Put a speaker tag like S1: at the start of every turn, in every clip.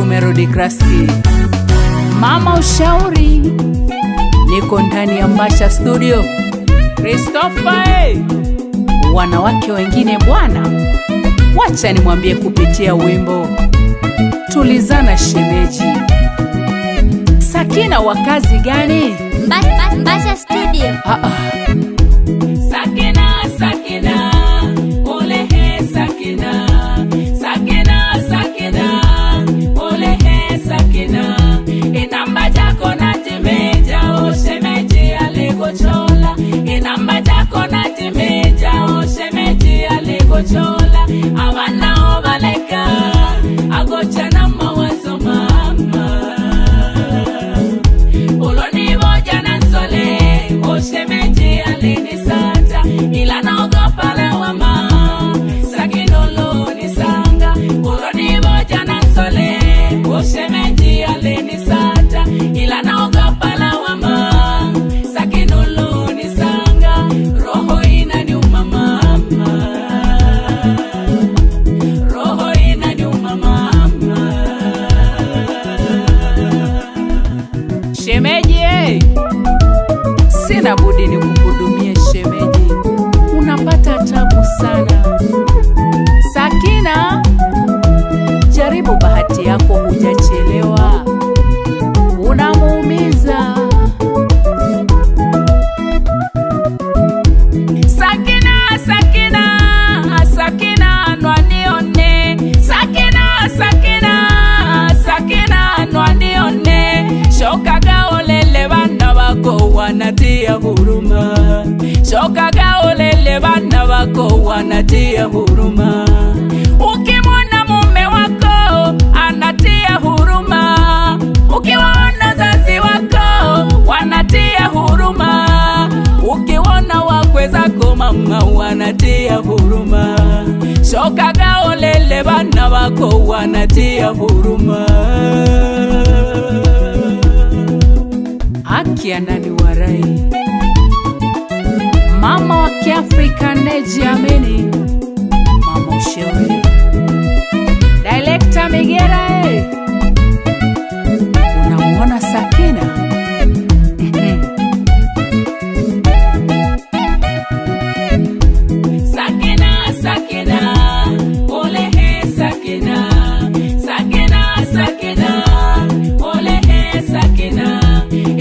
S1: Umerudi Kraski. Mama ushauri, niko ndani ya Mbasha Studio. Christopher, wanawake wengine bwana, wacha nimwambie kupitia wimbo Tulizana shemeji. Sakina wa kazi gani?
S2: Mbasha Studio.
S1: Sakina, Sakina, ole he Sakina. Sakina, Sakina, ole he Sakina. Inamba jako na timeja o shemeji alikochola. Inamba jako na timeja o shemeji alikochola. Awana obaleka agocha na mawazo mama. Uloni moja na nsole o shemeji alinisata. Ila naogopa lawama Sakinolo nisanga. Uloni moja na nsole o shemeji alinisata. Ila naogopa lawama Sakinolo nisanga. Roho inaniuma mama. Roho inaniuma mama. Shemeji, sina budi nikuhudumie shemeji. Unapata tabu sana. Sakina, jaribu bahati yako, hujachelewa. Unamuumiza. Sakina, Sakina, Sakina nwanione. Sakina, Sakina, Sakina nwanione. Shoka gaolele bana bako wanatia huruma. Shoka gaolele bana bako wanatia huruma. Ukimwona mume wako anatia huruma. Ukiwaona zazi wako wanatia huruma. Ukiwaona wakwe zako mama wanatia huruma. Shoka gaolele bana bako wanatia huruma. Haki ya nani warai? Mama wa Kiafrika nejiamini. Mama ushauri, Director Migera, unamuona Sakina? Sakina, Sakina, ole he Sakina. Sakina, Sakina, ole he Sakina.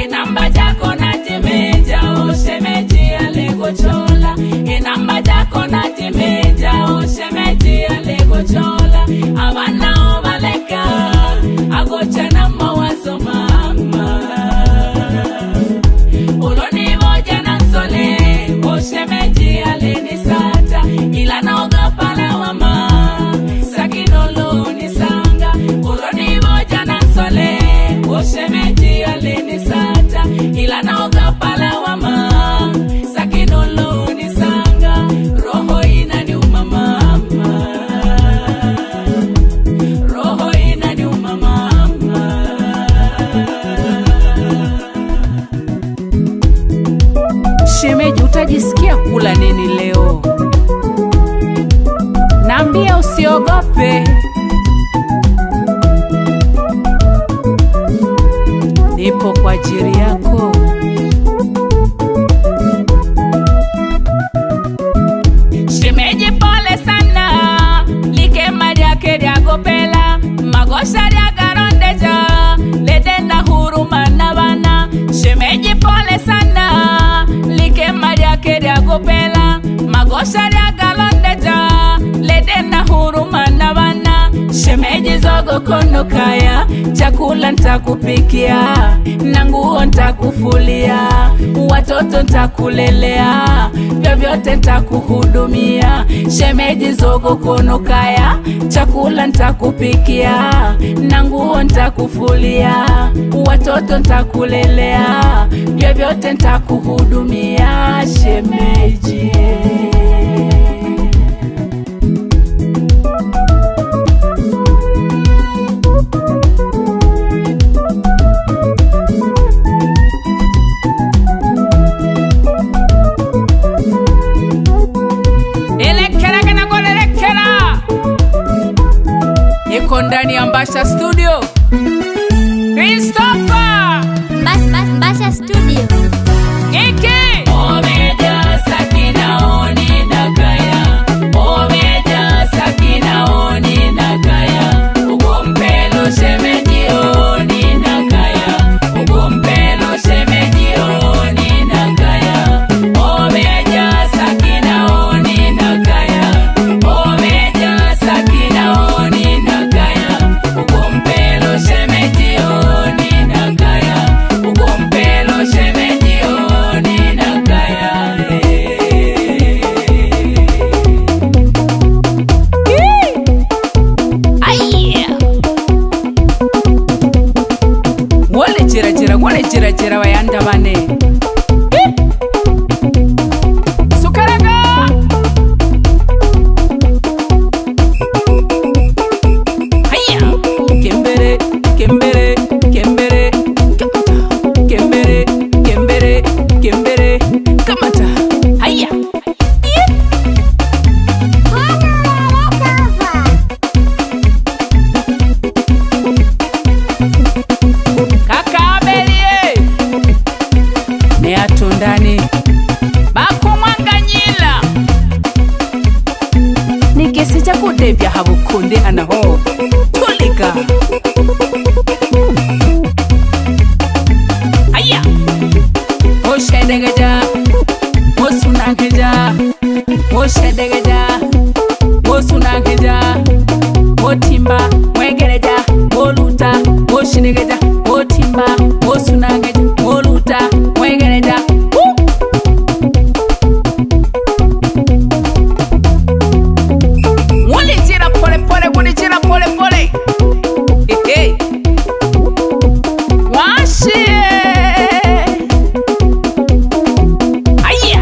S1: Inamba jako na timeja o shemeji alikochola. Inamba jako na timeja o shemeji alikochola. Abana obaleka agocha na mawazo mama. Uloni moja na nsole o shemeji alinisata. Ila naogopa lawama Sakinolo nisanga. Uloni moja na nsole o shemeji alinisata. Ila naogopa lawama Sakinolo nisanga. Roho inaniuma mama. Roho inaniuma mama. Shemeji, utajisikia kula nini leo? Naambia usiogope. Nipo kwa ajili yako. Shemeji pole sana. Like maria keria gopela. Magosha ria garondeja. Lede na huruma na bana. Shemeji pole sana. Like maria keria gopela. Magosha ria garondeja. Lede na huruma na bana. Shemeji zogo kono kaya. Chakula ntakupikia. Na nguo ntakufulia. Watoto ntakulelea. Vyovyote ntakuhudumia. Shemeji zogo kono kaya. Chakula ntakupikia. Na nguo ntakufulia. Watoto ntakulelea. Vyovyote ntakuhudumia shemeji. ndani ya Mbasha Studio. Christopher
S2: Mbasha Studio.
S1: Ike Omeja Sakina Oni Nakaya, Omeja Sakina Oni Nakaya, Ugompelo Shemeji Oni Nakaya, Ugompelo Shemeji Oni Nakaya, Omeja Sakina Oni Nakaya, Omeja Sakina Oni Nakaya, Ugompelo Shemeji Oni Nakaya, Ugompelo Shemeji Oni Nakaya. Wale jira wayanda bane Sukaraga Haya Kembere Kembere Kembere Kembere Kembere Kembere Kamata Haya Neatundani bakumwanganyila nikesija kudevya habukunde anaho tulika aya oshedegeja osunangeja oshedegeja osunangeja otimba mwegereja oluta oshinegeja otimba osunangeja oluta mwegereja mulijira polepole mulijira polepole washie aya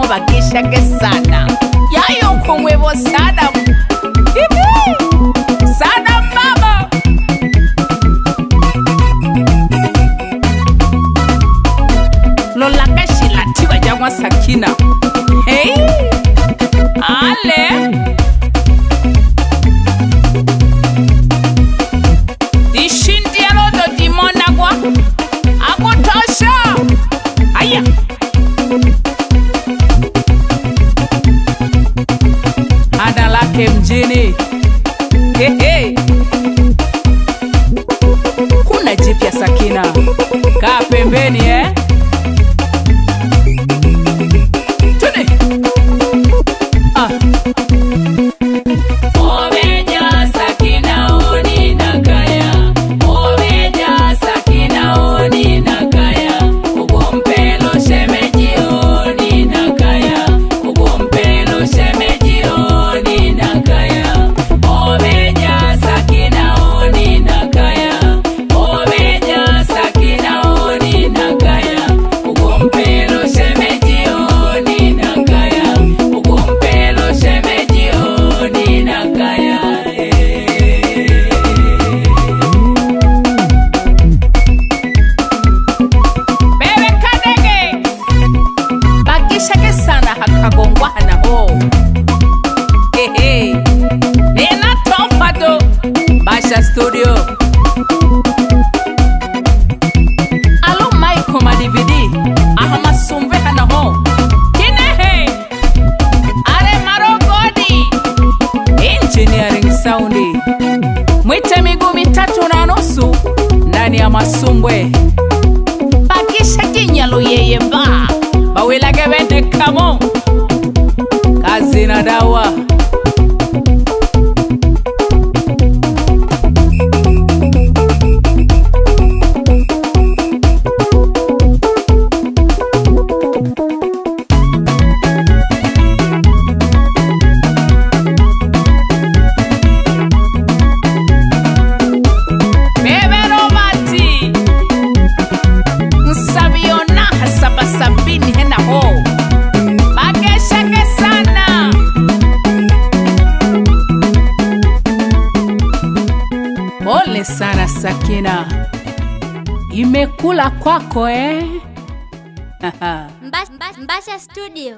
S1: bagishage sana yayo kumwebo sana sana mama lola kashila tiba jangwa Sakina hey ale dishindia rodo dimonagwa agotosha aya ada lake mjini hehe kuna jipya Sakina kaa pembeni tune Omeja Sakina Oni Nakaya, Omeja Sakina Oni Nakaya, Ugompelo Shemeji Oni Nakaya, Ugompelo Shemeji Oni Nakaya, Omeja Sakina Oni Nakaya, Omeja Sakina Oni Nakaya, Ugompelo Shemeji Oni Nakaya, Ugompelo Shemeji Oni Nakaya. Bebe kadege bakishake sana hakagongwa hanaho nena tompado Mbasha Studio alo Michael madividi ahama sumve hanaho kinehe are marogodi engineering soundi mwite miguu 3.5 ndani ya masumbwe bakisha kinyalo yeye mba bawelage bende kamo kazi na dawa Sabini hena ho Bageshake sana Pole sana Sakina, imekula kwako
S2: Mbasha Studio.